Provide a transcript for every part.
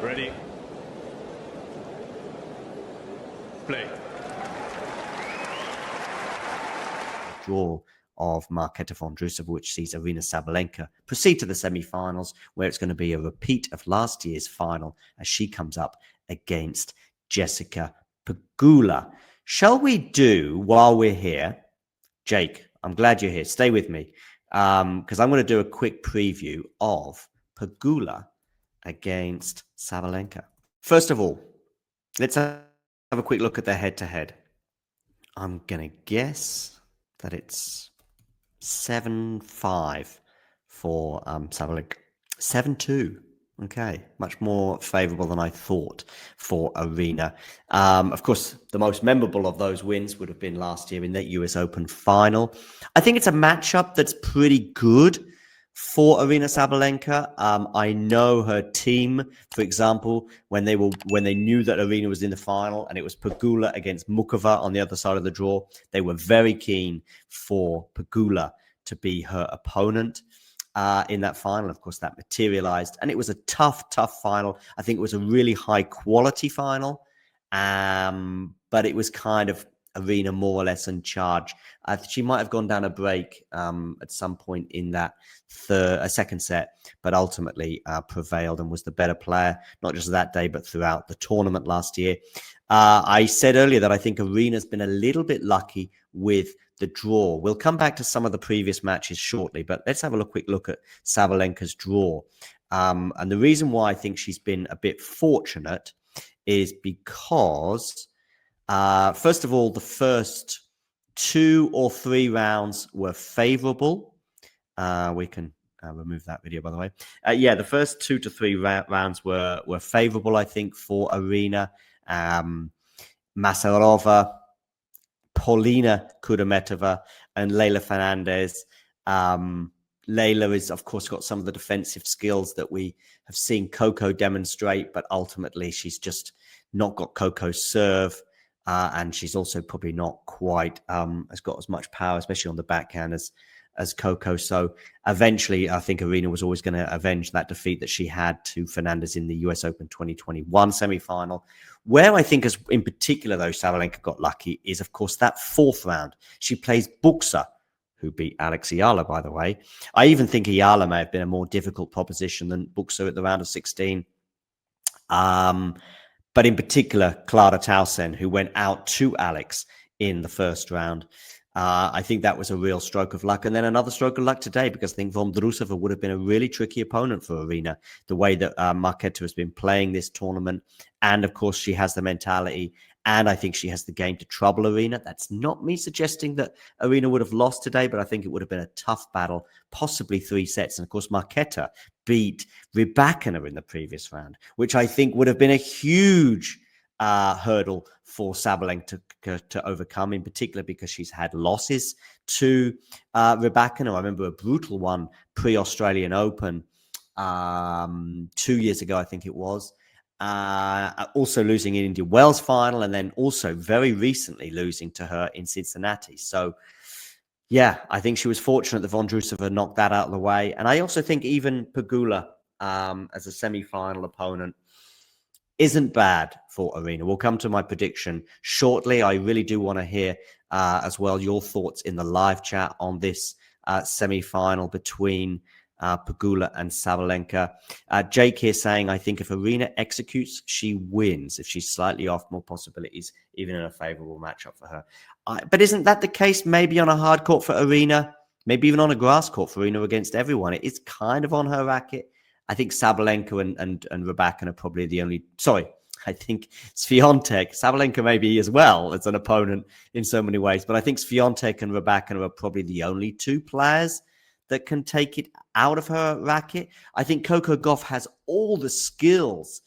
Ready. Play. Draw of Marketa Vondrousova, which sees Aryna Sabalenka proceed to the semi-finals, where it's going to be a repeat of last year's final as she comes up against Jessica Pegula. Shall we do, while we're here, Jake, I'm glad you're here. Stay with me, because I'm going to do a quick preview of Pegula against Sabalenka. First of all, let's have a quick look at their head-to-head. I'm going to guess that it's 7-5 for Sabalenka. 7-2. Okay, much more favourable than I thought for Aryna. Of course, the most memorable of those wins would have been last year in that US Open final. I think it's a matchup that's pretty good for Aryna Sabalenka. I know her team, for example, when they knew that Aryna was in the final and it was Pegula against Mukova on the other side of the draw, they were very keen for Pegula to be her opponent in that final. Of course, that materialized, and it was a tough final. I think it was a really high quality final, but it was kind of Aryna more or less in charge. She might have gone down a break at some point in that second set, but ultimately prevailed and was the better player, not just that day, but throughout the tournament last year. I said earlier that I think Aryna's been a little bit lucky with the draw. We'll come back to some of the previous matches shortly, but let's have a quick look at Sabalenka's draw. And the reason why I think she's been a bit fortunate is because, first of all, the first 2 or 3 rounds were favorable. We can remove that video, by the way. Yeah, the first 2 to 3 rounds were favorable, I think, for Aryna. Masarova, Paulina Kudermetova, and Leylah Fernandez. Leylah is, of course, got some of the defensive skills that we have seen Coco demonstrate, but ultimately she's just not got Coco's serve, and she's also probably not quite has got as much power, especially on the backhand, as Coco. So eventually, I think Aryna was always going to avenge that defeat that she had to Fernandez in the US Open 2021 semi-final. Where I think, as in particular, though, Sabalenka got lucky is, of course, that 4th round. She plays Buxa, who beat Alex Ayala, by the way. I even think Ayala may have been a more difficult proposition than Buxa at the round of 16. But in particular, Clara Tauson, who went out to Alex in the first round. I think that was a real stroke of luck. And then another stroke of luck today, because I think Vondrousova would have been a really tricky opponent for Aryna, the way that Marketa has been playing this tournament. And of course, she has the mentality, and I think she has the game to trouble Aryna. That's not me suggesting that Aryna would have lost today, but I think it would have been a tough battle, possibly 3 sets. And of course, Marketa beat Rybakina in the previous round, which I think would have been a huge hurdle for Sabalenka to overcome, in particular because she's had losses to Rybakina. I remember a brutal one pre-Australian Open 2 years ago, I think it was. Also losing in Indian Wells final, and then also very recently losing to her in Cincinnati. So, yeah, I think she was fortunate that Vondrousova knocked that out of the way. And I also think even Pegula as a semi-final opponent isn't bad for Aryna. We'll come to my prediction shortly. I really do want to hear as well your thoughts in the live chat on this semi-final between Pegula and Sabalenka. Jake here saying, I think if Aryna executes, she wins. If she's slightly off, more possibilities, even in a favorable matchup for her. But isn't that the case maybe on a hard court for Aryna? Maybe even on a grass court for Aryna against everyone? It is kind of on her racket. I think Sabalenka and Rybakina are probably the only... Sorry, I think Swiatek, Sabalenka maybe as well as an opponent in so many ways, but I think Swiatek and Rybakina are probably the only 2 players that can take it out of her racket. I think Coco Gauff has all the skills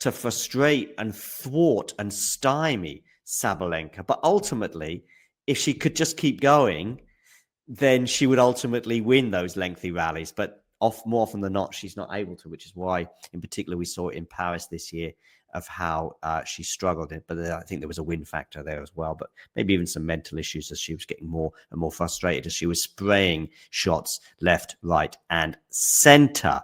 to frustrate and thwart and stymie Sabalenka, but ultimately, if she could just keep going, then she would ultimately win those lengthy rallies. But more often than not, she's not able to, which is why, in particular, we saw it in Paris this year of how she struggled it. But I think there was a win factor there as well, but maybe even some mental issues as she was getting more and more frustrated as she was spraying shots left, right, and center.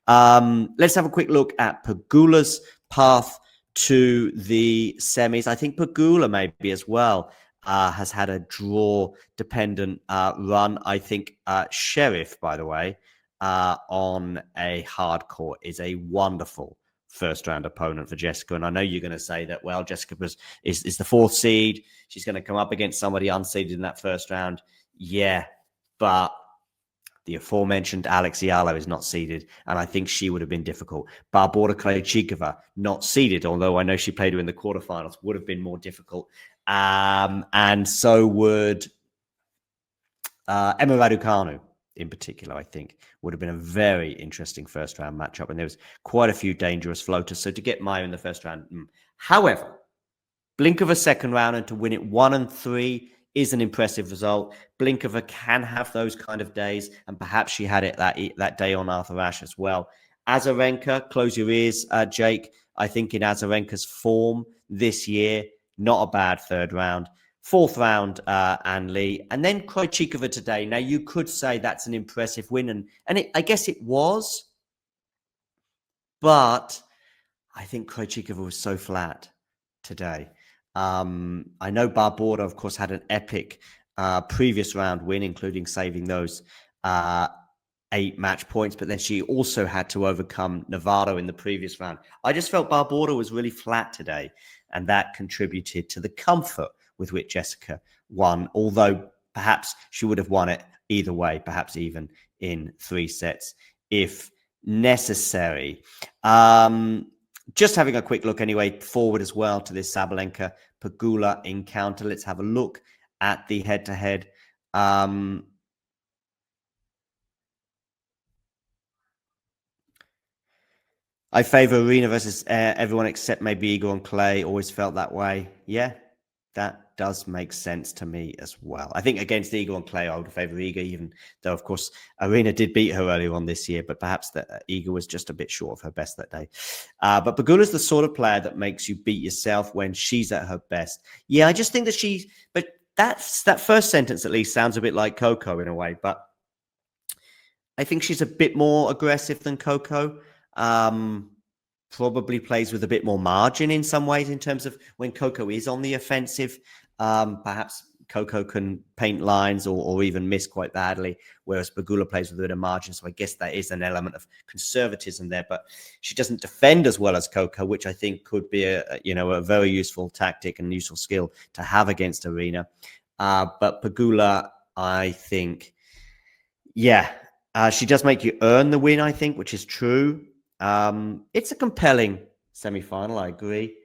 Let's have a quick look at Pegula's path to the semis. I think Pegula maybe as well has had a draw-dependent run. I think Sheriff, by the way, on a hard court is a wonderful first-round opponent for Jessica. And I know you're going to say that, well, Jessica is the fourth seed. She's going to come up against somebody unseeded in that first round. Yeah, but the aforementioned Alex Yalo is not seeded, and I think she would have been difficult. Barbora Krejcikova, not seeded, although I know she played her in the quarterfinals, would have been more difficult. And so would Emma Raducanu, in particular, I think, would have been a very interesting first-round matchup, and there was quite a few dangerous floaters. So to get Maya in the first round, However, blink of a second round and to win it 1-3 is an impressive result. Blinkova can have those kind of days, and perhaps she had it that day on Arthur Ashe as well. Azarenka, close your ears, Jake. I think in Azarenka's form this year, not a bad third round. Fourth round, Anne Lee. And then Krejcikova today. Now, you could say that's an impressive win, and I guess it was. But I think Krejcikova was so flat today. I know Barbora, of course, had an epic previous round win, including saving those 8 match points, but then she also had to overcome Navarro in the previous round. I just felt Barbora was really flat today, and that contributed to the comfort with which Jessica won, although perhaps she would have won it either way, perhaps even in 3 sets if necessary. Just having a quick look anyway forward as well to this Sabalenka Pegula encounter. Let's have a look at the head-to-head. I favor Aryna versus everyone except maybe Igor and Clay. Always felt that way. Yeah, that does make sense to me as well. I think against Igor and Clay, I would favor Igor, even though, of course, Aryna did beat her earlier on this year, but perhaps that Igor was just a bit short of her best that day. But Pegula's the sort of player that makes you beat yourself when she's at her best. Yeah, I just think that but that first sentence at least sounds a bit like Coco in a way, but I think she's a bit more aggressive than Coco. Probably plays with a bit more margin in some ways in terms of when Coco is on the offensive. Perhaps Coco can paint lines or even miss quite badly, whereas Pegula plays with a bit of margin. So I guess that is an element of conservatism there. But she doesn't defend as well as Coco, which I think could be a very useful tactic and useful skill to have against Aryna. But Pegula, I think, she does make you earn the win, I think, which is true. It's a compelling semi-final, I agree,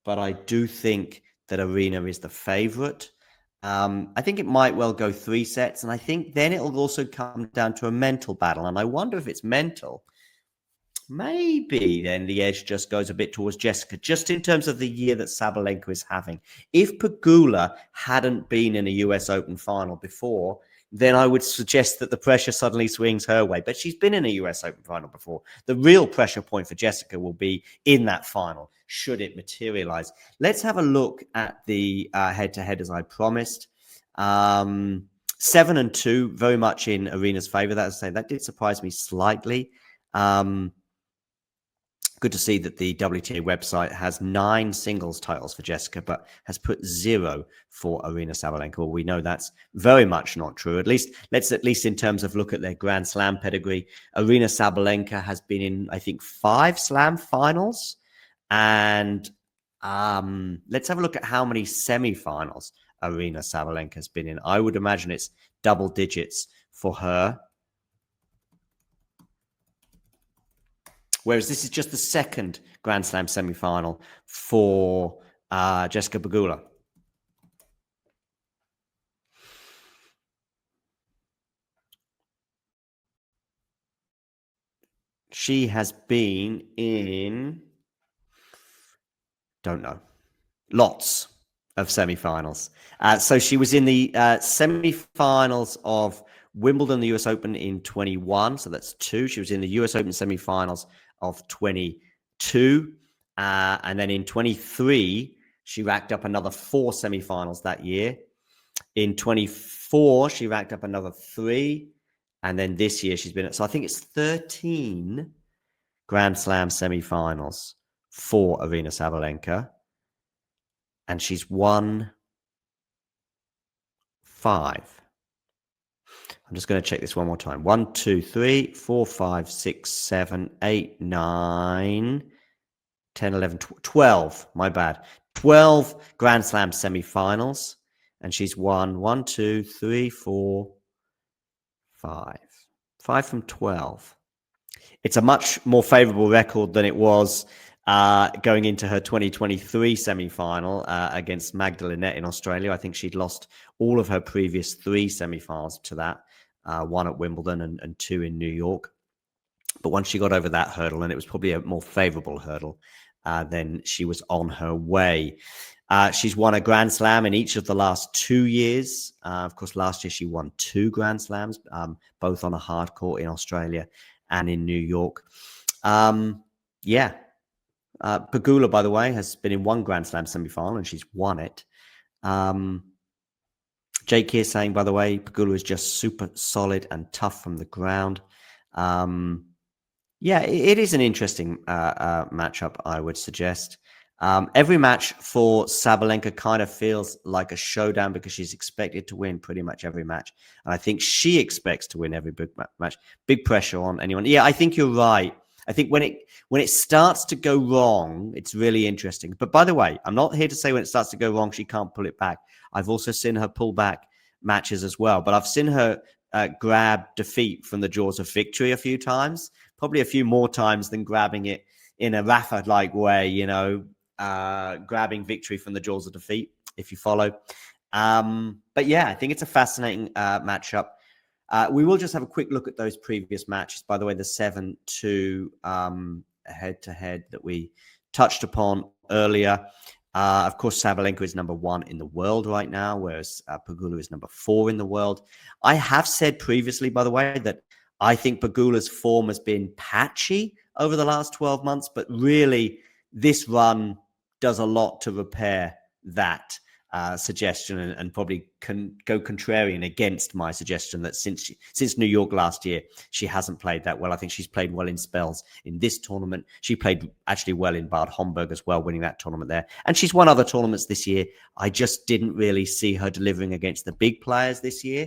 but I do think that Aryna is the favorite. I think it might well go 3 sets, and I think then it'll also come down to a mental battle, and I wonder if it's mental. Maybe then the edge just goes a bit towards Jessica, just in terms of the year that Sabalenka is having. If Pegula hadn't been in a US Open final before, then I would suggest that the pressure suddenly swings her way. But she's been in a US Open final before. The real pressure point for Jessica will be in that final, should it materialize. Let's have a look at the head-to-head as I promised. 7-2, very much in Aryna's favor. That did surprise me slightly. Good to see that the WTA website has 9 singles titles for Jessica, but has put 0 for Aryna Sabalenka. Well, we know that's very much not true. Let's at least in terms of look at their Grand Slam pedigree. Aryna Sabalenka has been in, I think, 5 Slam finals. And let's have a look at how many semifinals Aryna Sabalenka has been in. I would imagine it's double digits for her. Whereas this is just the second Grand Slam semi-final for Jessica Pegula. She has been in, don't know, lots of semi-finals. So she was in the semi-finals of Wimbledon, the US Open in 21. So that's 2. She was in the US Open semifinals of 22. And then in 23, she racked up another 4 semifinals that year. In 24, she racked up another 3. And then this year she's been, so I think it's 13 Grand Slam semifinals for Aryna Sabalenka. And she's won 5. I'm just going to check this one more time. 1, 2, 3, 4, 5, 6, 7, 8, 9, 10, 11, 12. My bad. 12 Grand Slam semifinals. And she's won 1, 2, 3, 4, 5. 5 from 12. It's a much more favorable record than it was going into her 2023 semi-final against Magdalenette in Australia. I think she'd lost all of her previous 3 semi-finals to that, 1 at Wimbledon and 2 in New York. But once she got over that hurdle, and it was probably a more favorable hurdle, then she was on her way. She's won a Grand Slam in each of the last 2 years. Of course, last year she won 2 Grand Slams, both on a hard court in Australia and in New York. Pegula, by the way, has been in 1 Grand Slam semi-final and she's won it. Jake here saying, by the way, Pegula is just super solid and tough from the ground. It is an interesting matchup, I would suggest. Every match for Sabalenka kind of feels like a showdown because she's expected to win pretty much every match. And I think she expects to win every big match. Big pressure on anyone. Yeah, I think you're right. I think when it starts to go wrong, it's really interesting. But by the way, I'm not here to say when it starts to go wrong, she can't pull it back. I've also seen her pull back matches as well. But I've seen her grab defeat from the jaws of victory a few times, probably a few more times than grabbing it in a Rafa-like way, grabbing victory from the jaws of defeat, if you follow. But yeah, I think it's a fascinating matchup. We will just have a quick look at those previous matches. By the way, the 7-2 head-to-head that we touched upon earlier. Of course, Sabalenka is number 1 in the world right now, whereas Pegula is number 4 in the world. I have said previously, by the way, that I think Pegula's form has been patchy over the last 12 months, but really this run does a lot to repair that suggestion and probably can go contrarian against my suggestion that since New York last year, she hasn't played that well. I think she's played well in spells in this tournament. She played actually well in Bad Homburg as well, winning that tournament there. And she's won other tournaments this year. I just didn't really see her delivering against the big players this year.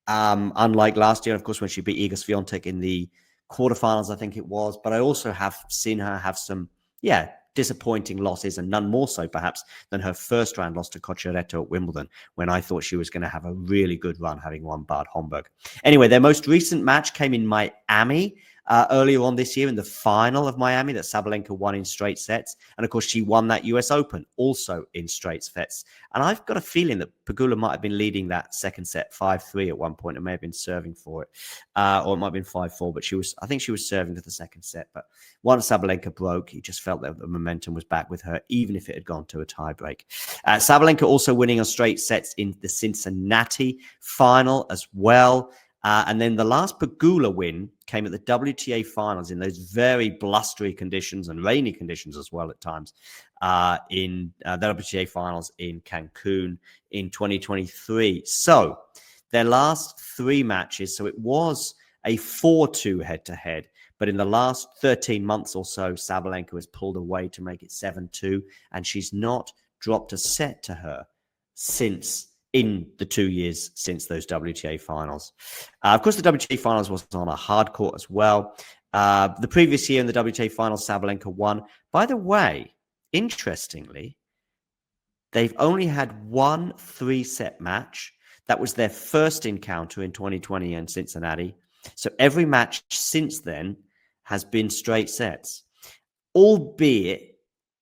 Unlike last year, of course, when she beat Iga Swiatek in the quarterfinals, I think it was. But I also have seen her have some, disappointing losses, and none more so perhaps than her first round loss to Cocciaretto at Wimbledon, when I thought she was going to have a really good run having won Bad Homburg. Anyway, their most recent match came in Miami earlier on this year in the final of Miami that Sabalenka won in straight sets. And of course, she won that US Open also in straight sets. And I've got a feeling that Pegula might have been leading that second set 5-3 at one point and may have been serving for it. Or it might have been 5-4, but I think she was serving to the second set. But once Sabalenka broke, he just felt that the momentum was back with her, even if it had gone to a tiebreak. Sabalenka also winning on straight sets in the Cincinnati final as well. And then the last Pegula win came at the WTA finals in those very blustery conditions and rainy conditions as well at times in the WTA finals in Cancun in 2023. So their last 3 matches, so it was a 4-2 head-to-head, but in the last 13 months or so, Sabalenka has pulled away to make it 7-2, and she's not dropped a set to her since in the 2 years since those WTA finals. Of course, the WTA finals was on a hard court as well. The previous year in the WTA finals, Sabalenka won. By the way, interestingly, they've only had 1 3-set match. That was their first encounter in 2020 in Cincinnati. So every match since then has been straight sets, albeit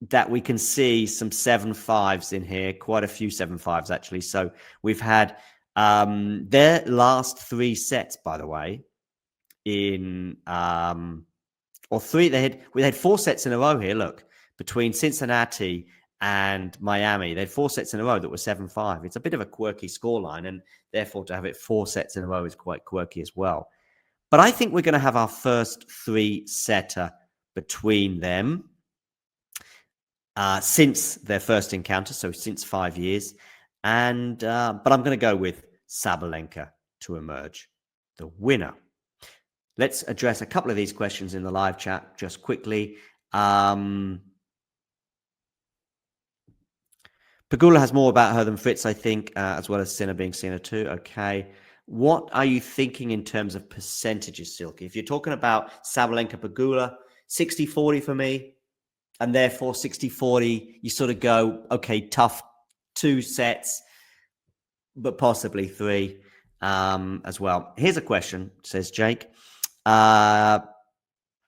that we can see some 7-5s in here, quite a few 7-5s actually. So we've had their last 3 sets, by the way, in we had 4 sets in a row here. Look, between Cincinnati and Miami. They had 4 sets in a row that were 7-5. It's a bit of a quirky scoreline, and therefore to have it 4 sets in a row is quite quirky as well. But I think we're going to have our first 3-setter between them since their first encounter, so since 5 years. And but I'm going to go with Sabalenka to emerge the winner. Let's address a couple of these questions in the live chat just quickly. Pegula has more about her than Fritz, I think, as well as Sinner being Sinner too. Okay. What are you thinking in terms of percentages, Silky? If you're talking about Sabalenka Pegula, 60-40 for me, and therefore 60-40, you sort of go, okay, tough 2 sets, but possibly 3 as well. Here's a question, says Jake.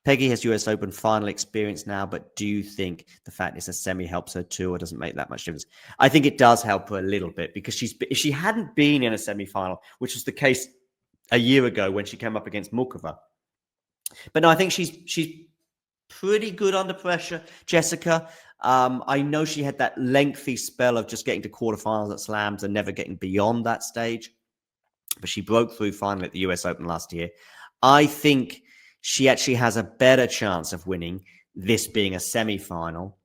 Peggy has US Open final experience now, but do you think the fact it's a semi helps her too, or doesn't make that much difference? I think it does help her a little bit, because if she hadn't been in a semi-final, which was the case a year ago when she came up against Mukova. But no, I think she's pretty good under pressure, Jessica. I know she had that lengthy spell of just getting to quarterfinals at slams and never getting beyond that stage, but she broke through finally at the US Open last year. I think she actually has a better chance of winning this being a semi-final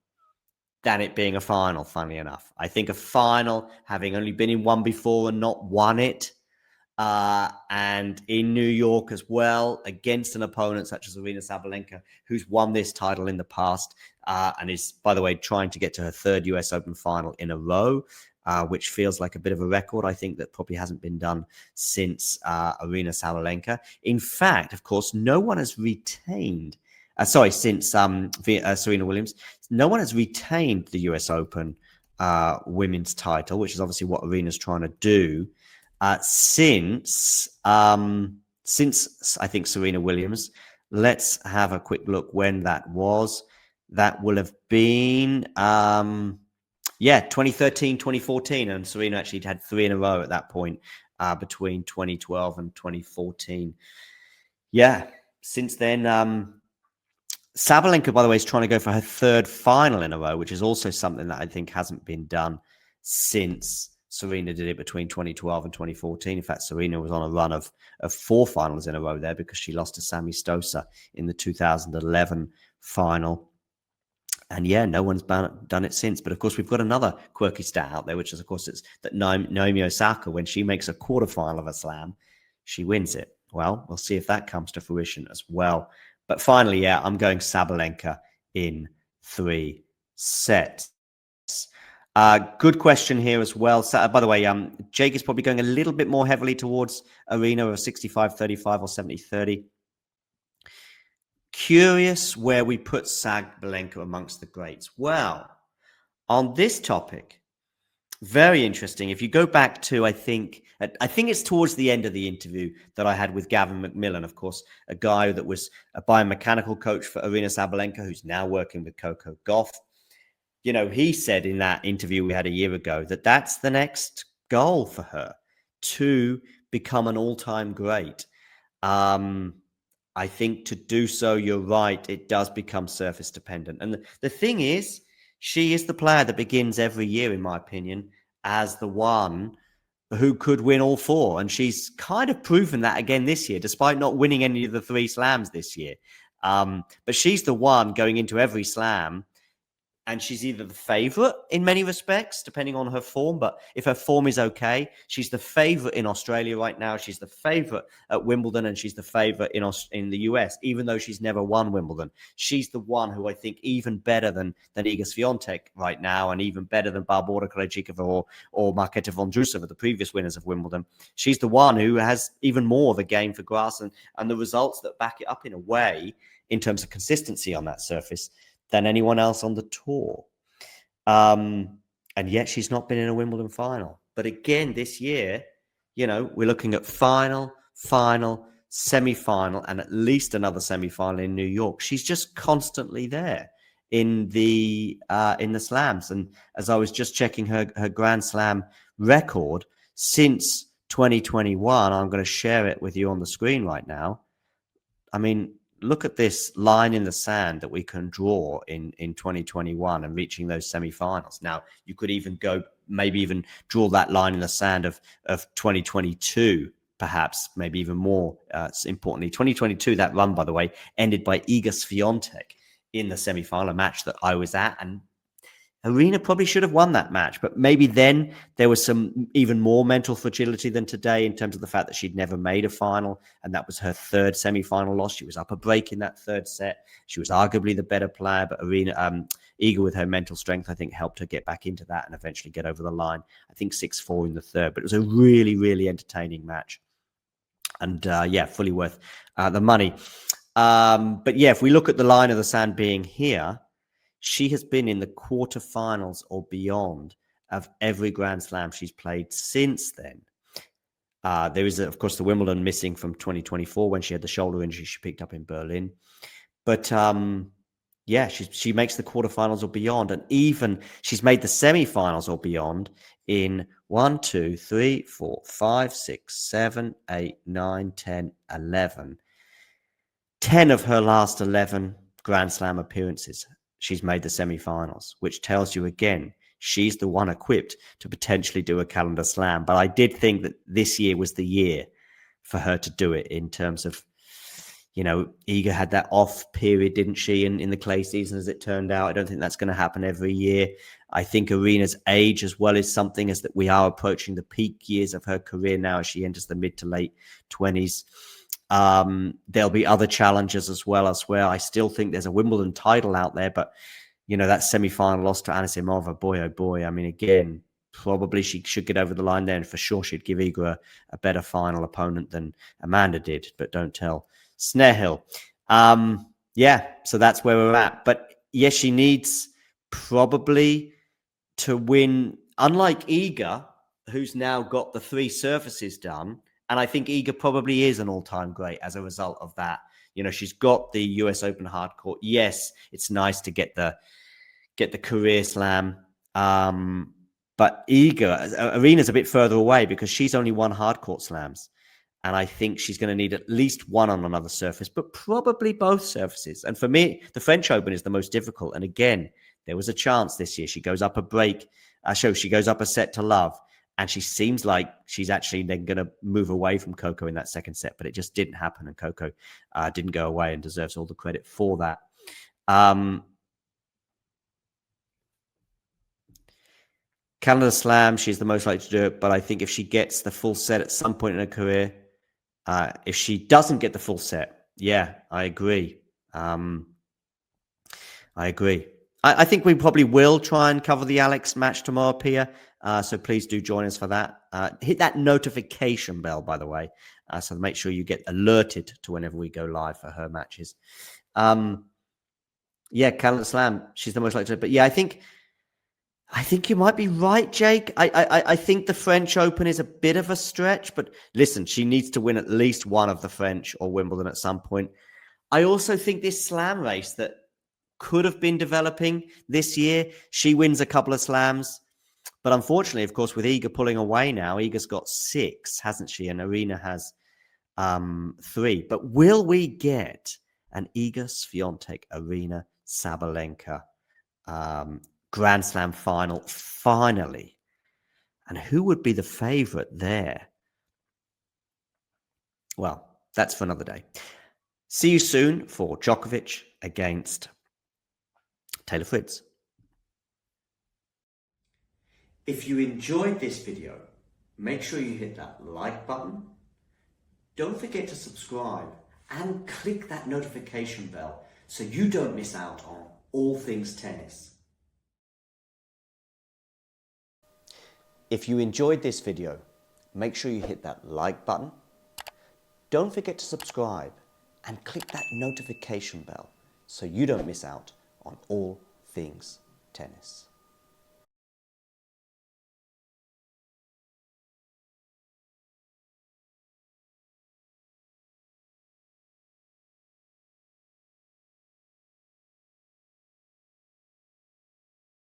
than it being a final, funnily enough. I think a final, having only been in one before and not won it, and in New York as well, against an opponent such as Aryna Sabalenka, who's won this title in the past, and is, by the way, trying to get to her 3rd US Open final in a row, which feels like a bit of a record. I think that probably hasn't been done since Aryna Sabalenka. In fact, of course, no one has retained, since Serena Williams, no one has retained the US Open women's title, which is obviously what Aryna's trying to do. Since I think Serena Williams. Let's have a quick look when that was. That will have been 2013, 2014, and Serena actually had 3 in a row at that point between 2012 and 2014. Yeah, since then, Sabalenka, by the way, is trying to go for her 3rd final in a row, which is also something that I think hasn't been done since Serena did it between 2012 and 2014. In fact, Serena was on a run of 4 finals in a row there, because she lost to Sammy Stosur in the 2011 final. And yeah, no one's done it since. But of course, we've got another quirky stat out there, which is, of course, it's that Naomi Osaka, when she makes a quarterfinal of a slam, she wins it. Well, we'll see if that comes to fruition as well. But finally, yeah, I'm going Sabalenka in 3 sets. Good question here as well. So, by the way, Jake is probably going a little bit more heavily towards Aryna of 65-35 or 70-30. Curious where we put Sabalenka amongst the greats. Well, on this topic, very interesting. If you go back to, I think it's towards the end of the interview that I had with Gavin McMillan, of course, a guy that was a biomechanical coach for Aryna Sabalenka, who's now working with Coco Gauff. You know, he said in that interview we had a year ago that that's the next goal for her, to become an all-time great. I think to do so, you're right, it does become surface dependent. And the thing is, she is the player that begins every year, in my opinion, as the one who could win all 4. And she's kind of proven that again this year, despite not winning any of the 3 slams this year. But she's the one going into every slam. And she's either the favorite in many respects, depending on her form. But if her form is okay, she's the favorite in Australia right now. She's the favorite at Wimbledon, and she's the favorite in the US, even though she's never won Wimbledon. She's the one who I think even better than Iga Swiatek right now, and even better than Barbora Krejcikova or Marketa Vondrousova, the previous winners of Wimbledon. She's the one who has even more of a game for grass and the results that back it up in a way in terms of consistency on that surface than anyone else on the tour. And yet she's not been in a Wimbledon final. But again, this year, you know, we're looking at final, semi-final, and at least another semi-final in New York. She's just constantly there in the slams. And as I was just checking her Grand Slam record since 2021, I'm going to share it with you on the screen right now. I mean, look at this line in the sand that we can draw in 2021 and reaching those semifinals. Now, you could even go, maybe even draw that line in the sand of 2022, perhaps, maybe even more importantly. 2022, that run, by the way, ended by Iga Swiatek in the semifinal, a match that I was at, and Aryna probably should have won that match, but maybe then there was some even more mental fragility than today in terms of the fact that she'd never made a final, and that was her third semi-final loss. She was up a break in that third set. She was arguably the better player, but Iga, with her mental strength, I think helped her get back into that and eventually get over the line. I think 6-4 in the third, but it was a really, really entertaining match. And yeah, fully worth the money. But yeah, if we look at the line of the sand being here, she has been in the quarterfinals or beyond of every Grand Slam she's played since then. There is, of course, the Wimbledon missing from 2024 when she had the shoulder injury she picked up in Berlin. But yeah, she makes the quarterfinals or beyond. And even she's made the semifinals or beyond in 1, 2, 3, 4, 5, 6, 7, 8, 9, 10, 11. 10 of her last 11 Grand Slam appearances, she's made the semifinals, which tells you again, she's the one equipped to potentially do a calendar slam. But I did think that this year was the year for her to do it in terms of, you know, Iga had that off period, didn't she, in the clay season, as it turned out. I don't think that's going to happen every year. I think Aryna's age as well is something, as that we are approaching the peak years of her career now as she enters the mid to late 20s. There'll be other challenges as well. I still think there's a Wimbledon title out there, but you know, that semi-final loss to Anisimova, boy, oh boy. I mean, again, probably she should get over the line there, and for sure she'd give Iga a better final opponent than Amanda did, but don't tell Snarehill. Yeah, so that's where we're at. But yes, she needs probably to win, unlike Iga, who's now got the 3 surfaces done. And I think Iga probably is an all-time great as a result of that. You know, she's got the US Open hard court. Yes, it's nice to get the career slam. But Aryna's a bit further away because she's only won hard court slams. And I think she's going to need at least one on another surface, but probably both surfaces. And for me, the French Open is the most difficult. And again, there was a chance this year. She goes up a break. She goes up a set to love. And she seems like she's actually then going to move away from Coco in that second set, but it just didn't happen. And Coco didn't go away and deserves all the credit for that. Calendar Slam, she's the most likely to do it, but I think if she gets the full set at some point in her career, if she doesn't get the full set, yeah, I agree. I think we probably will try and cover the Alex match tomorrow, Pia. So please do join us for that. Hit that notification bell, by the way, so make sure you get alerted to whenever we go live for her matches. Yeah, Calendar Slam, she's the most likely to. But yeah, I think you might be right, Jake. I think the French Open is a bit of a stretch, but listen, she needs to win at least one of the French or Wimbledon at some point. I also think this slam race that could have been developing this year, she wins a couple of slams. But unfortunately, of course, with Iga pulling away now, Iga's got 6, hasn't she? And Aryna has 3. But will we get an Iga Swiatek, Aryna Sabalenka Grand Slam final finally? And who would be the favorite there? Well, that's for another day. See you soon for Djokovic against Taylor Fritz. If you enjoyed this video, make sure you hit that like button. Don't forget to subscribe and click that notification bell so you don't miss out on all things tennis. If you enjoyed this video, make sure you hit that like button. Don't forget to subscribe and click that notification bell so you don't miss out on all things tennis.